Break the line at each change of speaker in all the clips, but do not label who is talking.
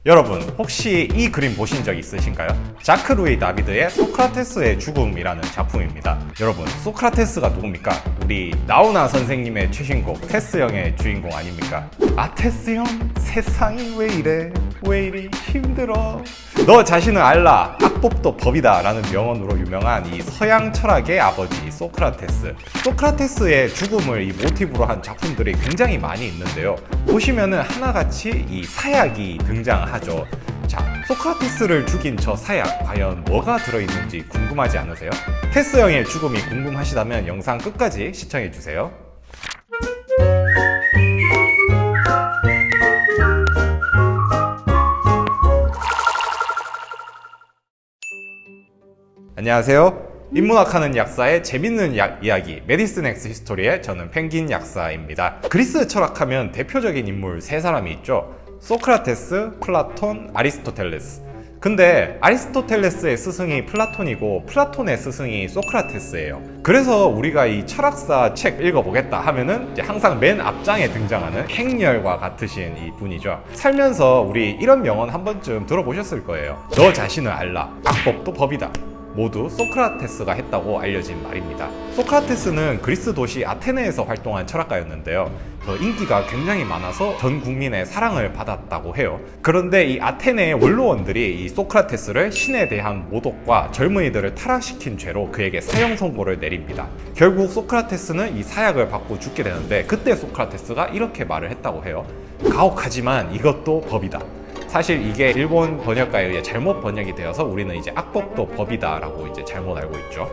여러분, 혹시 이 그림 보신 적 있으신가요? 자크 루이 다비드의 소크라테스의 죽음이라는 작품입니다. 여러분, 소크라테스가 누굽니까? 우리 나우나 선생님의 최신곡 테스 형의 주인공 아닙니까? 아, 테스 형, 세상이 왜 이래? 왜 이리 힘들어? 너 자신을 알라, 악법도 법이다 라는 명언으로 유명한 이 서양 철학의 아버지 소크라테스. 소크라테스의 죽음을 이 모티브로 한 작품들이 굉장히 많이 있는데요. 보시면은 하나같이 이 사약이 등장하죠. 자, 소크라테스를 죽인 저 사약, 과연 뭐가 들어있는지 궁금하지 않으세요? 테스 형의 죽음이 궁금하시다면 영상 끝까지 시청해주세요. 안녕하세요. 인문학하는 약사의 재밌는 이야기 메디슨 엑스 히스토리의 저는 펭귄 약사입니다. 그리스 철학하면 대표적인 인물 세 사람이 있죠. 소크라테스, 플라톤, 아리스토텔레스. 근데 아리스토텔레스의 스승이 플라톤이고 플라톤의 스승이 소크라테스예요. 그래서 우리가 이 철학사 책 읽어보겠다 하면은 이제 항상 맨 앞장에 등장하는 행렬과 같으신 이 분이죠. 살면서 우리 이런 명언 한 번쯤 들어보셨을 거예요. 너 자신을 알라, 악법도 법이다. 모두 소크라테스가 했다고 알려진 말입니다. 소크라테스는 그리스 도시 아테네에서 활동한 철학가였는데요. 인기가 굉장히 많아서 전 국민의 사랑을 받았다고 해요. 그런데 이 아테네의 원로원들이 이 소크라테스를 신에 대한 모독과 젊은이들을 타락시킨 죄로 그에게 사형 선고를 내립니다. 결국 소크라테스는 이 사약을 받고 죽게 되는데, 그때 소크라테스가 이렇게 말을 했다고 해요. 가혹하지만 이것도 법이다. 사실 이게 일본 번역가에 의해 잘못 번역이 되어서 우리는 이제 악법도 법이다라고 이제 잘못 알고 있죠.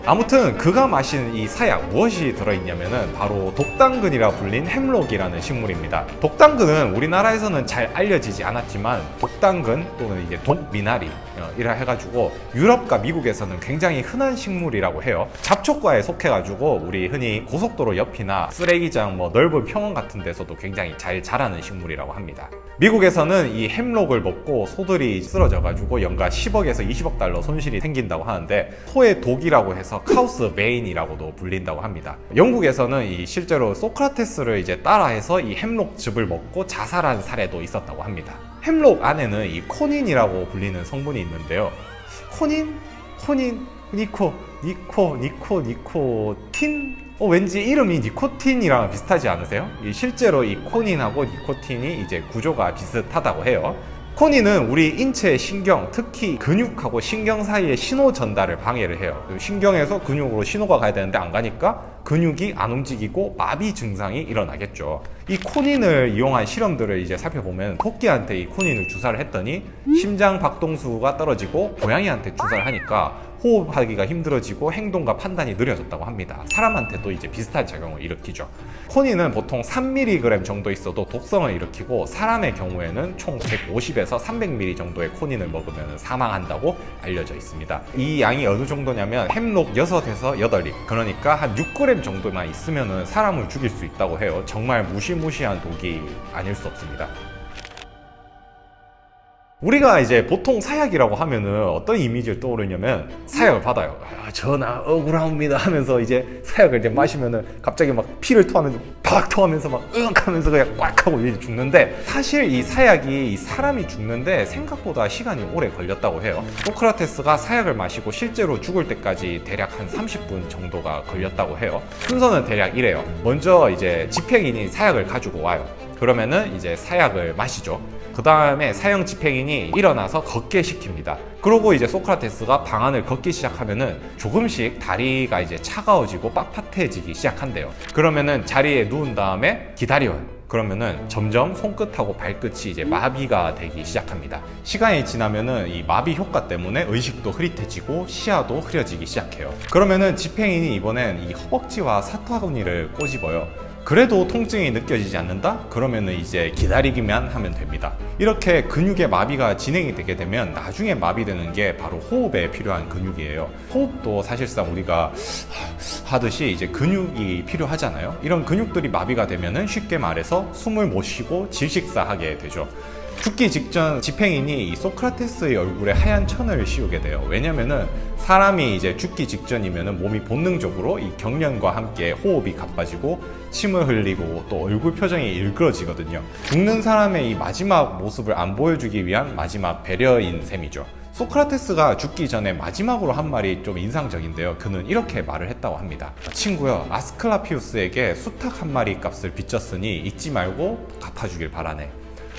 아무튼 그가 마신 이 사약, 무엇이 들어있냐면은 바로 독당근이라 불린 햄록이라는 식물입니다. 독당근은 우리나라에서는 잘 알려지지 않았지만 독당근 또는 이제 독미나리 이라 해가지고 유럽과 미국에서는 굉장히 흔한 식물이라고 해요. 잡초과에 속해가지고 우리 흔히 고속도로 옆이나 쓰레기장, 넓은 평원 같은 데서도 굉장히 잘 자라는 식물이라고 합니다. 미국에서는 이 햄록을 먹고 소들이 쓰러져가지고 연간 10억에서 20억 달러 손실이 생긴다고 하는데, 소의 독이라고 해서 카우스 베인이라고도 불린다고 합니다. 영국에서는 이 실제로 소크라테스를 이제 따라해서 이 햄록즙을 먹고 자살한 사례도 있었다고 합니다. 햄록 안에는 이 코닌이라고 불리는 성분이 있는데요. 코닌, 니코틴? 왠지 이름이 니코틴이랑 비슷하지 않으세요? 실제로 이 코닌하고 니코틴이 이제 구조가 비슷하다고 해요. 코닌은 우리 인체의 신경, 특히 근육하고 신경 사이의 신호 전달을 방해를 해요. 신경에서 근육으로 신호가 가야 되는데 안 가니까 근육이 안 움직이고 마비 증상이 일어나겠죠. 이 코닌을 이용한 실험들을 이제 살펴보면, 토끼한테 이 코닌을 주사를 했더니 심장 박동수가 떨어지고, 고양이한테 주사를 하니까 호흡하기가 힘들어지고 행동과 판단이 느려졌다고 합니다. 사람한테도 이제 비슷한 작용을 일으키죠. 코닌은 보통 3mg 정도 있어도 독성을 일으키고, 사람의 경우에는 총 150에서 300mg 정도의 코닌을 먹으면 사망한다고 알려져 있습니다. 이 양이 어느 정도냐면 햄록 6에서 8입, 그러니까 한 6g 정도만 있으면 사람을 죽일 수 있다고 해요. 정말 무시무시한 독이 아닐 수 없습니다. 우리가 이제 보통 사약이라고 하면은 어떤 이미지를 떠오르냐면, 사약을 받아요. 전하 억울합니다 하면서 이제 사약을 이제 마시면은 갑자기 막 피를 토하면서 팍 토하면서 막 하면서 그냥 꽉 하고 이제 죽는데, 사실 이 사약이 사람이 죽는데 생각보다 시간이 오래 걸렸다고 해요. 소크라테스가 사약을 마시고 실제로 죽을 때까지 대략 한 30분 정도가 걸렸다고 해요. 순서는 대략 이래요. 먼저 이제 집행인이 사약을 가지고 와요. 그러면은 이제 사약을 마시죠. 그 다음에 사형 집행인이 일어나서 걷게 시킵니다. 그러고 이제 소크라테스가 방안을 걷기 시작하면은 조금씩 다리가 이제 차가워지고 빳빳해지기 시작한대요. 그러면은 자리에 누운 다음에 기다려요. 그러면은 점점 손끝하고 발끝이 이제 마비가 되기 시작합니다. 시간이 지나면은 이 마비 효과 때문에 의식도 흐릿해지고 시야도 흐려지기 시작해요. 그러면은 집행인이 이번엔 이 허벅지와 사타구니를 꼬집어요. 그래도 통증이 느껴지지 않는다? 그러면은 이제 기다리기만 하면 됩니다. 이렇게 근육의 마비가 진행이 되게 되면 나중에 마비되는 게 바로 호흡에 필요한 근육이에요. 호흡도 사실상 우리가 하듯이 이제 근육이 필요하잖아요. 이런 근육들이 마비가 되면은 쉽게 말해서 숨을 못 쉬고 질식사하게 되죠. 죽기 직전 집행인이 이 소크라테스의 얼굴에 하얀 천을 씌우게 돼요. 왜냐면은 사람이 이제 죽기 직전이면은 몸이 본능적으로 이 경련과 함께 호흡이 가빠지고 침을 흘리고 또 얼굴 표정이 일그러지거든요. 죽는 사람의 이 마지막 모습을 안 보여주기 위한 마지막 배려인 셈이죠. 소크라테스가 죽기 전에 마지막으로 한 말이 좀 인상적인데요. 그는 이렇게 말을 했다고 합니다. 친구여, 아스클라피우스에게 수탉 한 마리 값을 빚졌으니 잊지 말고 갚아주길 바라네.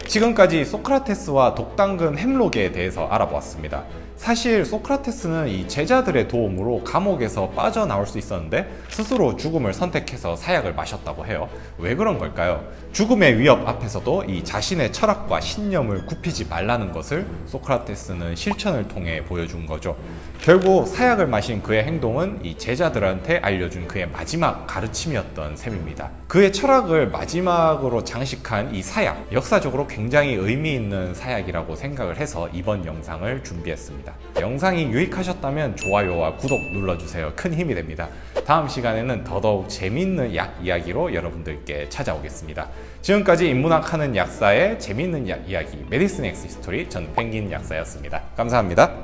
지금까지 소크라테스와 독당근 햄록에 대해서 알아보았습니다. 사실 소크라테스는 이 제자들의 도움으로 감옥에서 빠져나올 수 있었는데 스스로 죽음을 선택해서 사약을 마셨다고 해요. 왜 그런 걸까요? 죽음의 위협 앞에서도 이 자신의 철학과 신념을 굽히지 말라는 것을 소크라테스는 실천을 통해 보여준 거죠. 결국 사약을 마신 그의 행동은 이 제자들한테 알려준 그의 마지막 가르침이었던 셈입니다. 그의 철학을 마지막으로 장식한 이 사약, 역사적으로 굉장히 의미 있는 사약이라고 생각을 해서 이번 영상을 준비했습니다. 영상이 유익하셨다면 좋아요와 구독 눌러주세요. 큰 힘이 됩니다. 다음 시간에는 더더욱 재미있는 약 이야기로 여러분들께 찾아오겠습니다. 지금까지 인문학 하는 약사의 재미있는 약 이야기 메디슨 엑스 히스토리, 전 펭귄 약사였습니다. 감사합니다.